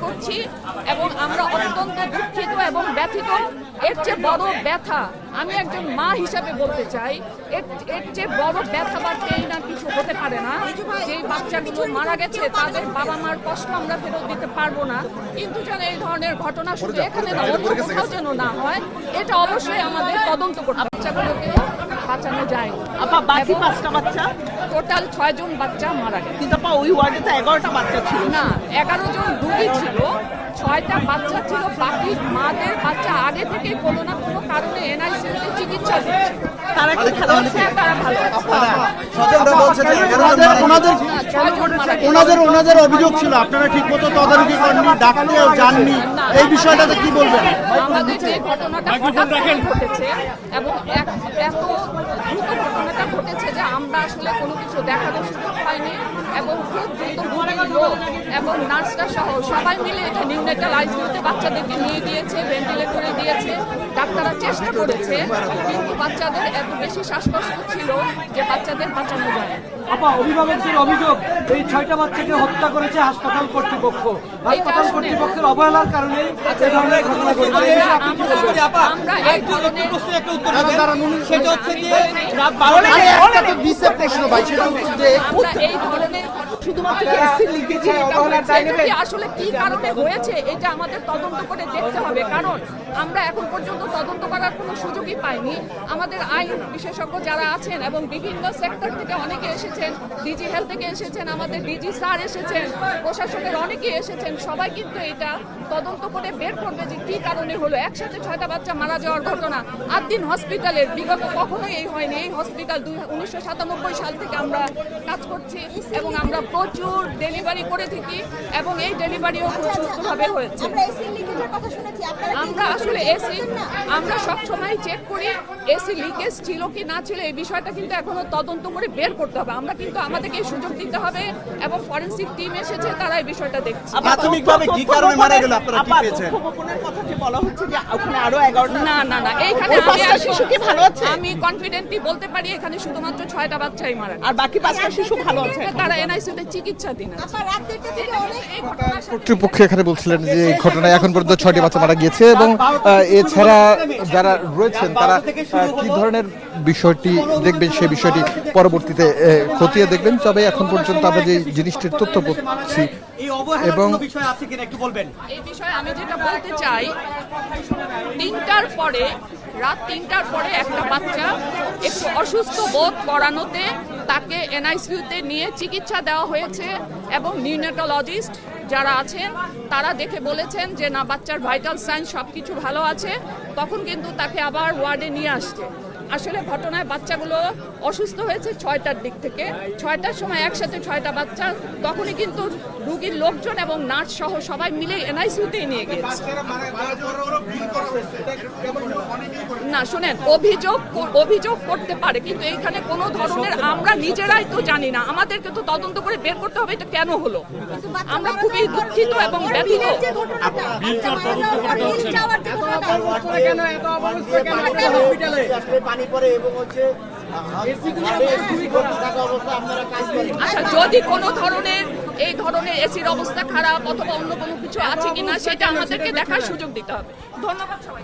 করছি এবং আমরা অত্যন্ত দুঃখিত এবং ব্যথিত। এর চেয়ে বড় ব্যথা আমি একজন মা হিসাবে বলতে চাই, এর চেয়ে বড় ব্যথা বা পেইন আর কিছু হতে পারে না। যেই বাচ্চাগুলো মারা গেছে তাদের বাবা মার কষ্ট আমরা ফেরত দিতে পারবো না, কিন্তু যেন এই ধরনের ঘটনা শুধু এখানে না অন্য কোথাও যেন না হয়, এটা অবশ্যই আমাদের তদন্ত করতে হবে। বাচ্চাগুলোকে বাঁচানো যায়। আপা বাকি 5টা বাচ্চা, টোটাল 6 জন বাচ্চা মারা গেছে। কিন্তু আপা ওই ওয়ার্ডে তো 11টা বাচ্চা ছিল। না, 11 জন রোগী ছিল, 6টা বাচ্চা ছিল। বাকি মাদের বাচ্চা আগে থেকে কোনো না কোনো কারণে এনআইসিইউতে চিকিৎসা দিচ্ছে। তারা কি ভালো আছে? তারা ভালো আছে। ওনাদের অভিযোগ ছিল আপনারা ঠিকমতো তদারকি করেননি, ডাকতেও যাননি, এই বিষয়টাতে কি বলবেন? আমাদের যে ঘটনাটা হঠাৎ করে ঘটেছে এবং এত দ্রুত ঘটনাটা ঘটেছে যে আমরা আসলে কোনো কিছু দেখারও সুযোগ পাইনি এবং খুব দ্রুত রোগীর লোক এবং নার্সরা সহ সবাই মিলে এটা নিউনেটাল আইসিইউতে বাচ্চাদেরকে নিয়ে গিয়েছে, ভেন্টিলেটরে দিয়েছে। ডাক্তাররা চেষ্টা করেছে, কিন্তু বাচ্চাদের এত বেশি শ্বাসকষ্ট ছিল যে বাচ্চাদের বাঁচানো যায়। আপা অভিভাবকদের অভিযোগ এই 6টা বাচ্চাকে হত্যা করেছে হাসপাতাল কর্তৃপক্ষ। হাসপাতাল কর্তৃপক্ষের অবহেলার কারণে এই ধরনের ঘটনা ঘটেছে। আমরা এই ধরনের সেটা হচ্ছে যে শুধুমাত্র এসসি লিখেছে আসলে কি কারণে হয়েছে এটা আমাদের তদন্ত করে দেখতে হবে, কারণ আমরা এখন পর্যন্ত তদন্ত করার কোনো সুযোগই পাইনি। আমাদের আইন বিশেষজ্ঞ যারা আছেন এবং বিভিন্ন সেক্টর থেকে অনেকে এসেছেন, ডিজি হেলথ থেকে এসেছেন, আমাদের ডিজি স্যার এসেছেন, প্রশাসনের অনেকে এসেছেন, সবাই কিন্তু এটা তদন্ত করে বের করবে যে কি কারণে হলো। একসাথে 6টা বাচ্চা মারা যাওয়ার ঘটনা আদ্দিন হসপিটালের বিগত কখনোই এই হয়নি। এই হসপিটাল 1997 সাল থেকে আমরা কাজ করছি এবং আমরা প্রচুর ডেলিভারি করে থাকি এবং এই ডেলিভারিও খুব সুস্থভাবে হয়েছে। আমরা আসলে আমরা সবসময় চেক করি এসি লিকেজ ছিল কি না ছিল, এই বিষয়টা কিন্তু এখনো তদন্ত করে বের করতে হবে। আমরা কিন্তু আমাদেরকে সুযোগ দিতে হবে এবং ফরেনসিক টিম এসেছে, তারা এই বিষয়টা দেখছে। প্রাথমিকভাবে কি কারণে মারা গেল আপনারা কি পেয়েছেন? গোপনের কথা যে বলা হচ্ছে যে ওখানে আরো 11টা। না এইখানে শিশু কি ভালো আছে? আমি কনফিডেন্টলি বলতে পারি এখানে শুধুমাত্র 6টা বাচ্চাই মারা গেছে। আর বাকি 5টা শিশু ভালো আছে, তারা এনআইসিইউতে চিকিৎসাধীন আছে। কর্তৃপক্ষ এখানে বলছিলেন যে এই ঘটনায় এখন পর্যন্ত 6টি বাচ্চা মারা গিয়েছে এবং এছাড়া যারা রয়েছেন তারা কি ধরনের বিষয়টি দেখবেন সেই বিষয়টি পরবর্তীতে খতিয়ে দেখবেন। তবে এখন পর্যন্ত আমরা যে জিনিসটির তথ্য পাচ্ছি এবং এই বিষয়ে আমি যেটা বলতে চাই, রাত 3টার পরে একটা বাচ্চা একটু অসুস্থ বোধ করানোতে তাকে এনআইসিইউতে নিয়ে চিকিৎসা দেওয়া হয়েছে এবং নিউনেটোলজিস্ট যারা আছেন তারা দেখে বলেছেন যে না, বাচ্চার ভাইটাল সাইন সব কিছু ভালো আছে। তখন কিন্তু তাকে আবার ওয়ার্ডে নিয়ে আসছে। আসলে ঘটনায় বাচ্চাগুলো অসুস্থ হয়েছে 6টার দিক থেকে। 6টার সময় একসাথে 6টা বাচ্চা, তখনই কিন্তু রোগীর লোকজন এবং নার্স সহ সবাই মিলে এনআইসিইউতে নিয়ে গিয়েছে। না শুনেন, অভিযোগ করতে পারে, কিন্তু এইখানে কোনো ধরনের আমরা নিজেরাই তো জানি না। আমাদেরকে তো তদন্ত করে বের করতে হবে এটা কেন হলো। আমরা খুবই দুঃখিত এবং ব্যথিত। আচ্ছা, যদি কোনো ধরনের এই ধরনের এসির অবস্থা খারাপ অথবা অন্য কোনো কিছু আছে কিনা সেটা আমাদেরকে দেখার সুযোগ দিতে হবে। ধন্যবাদ সবাই।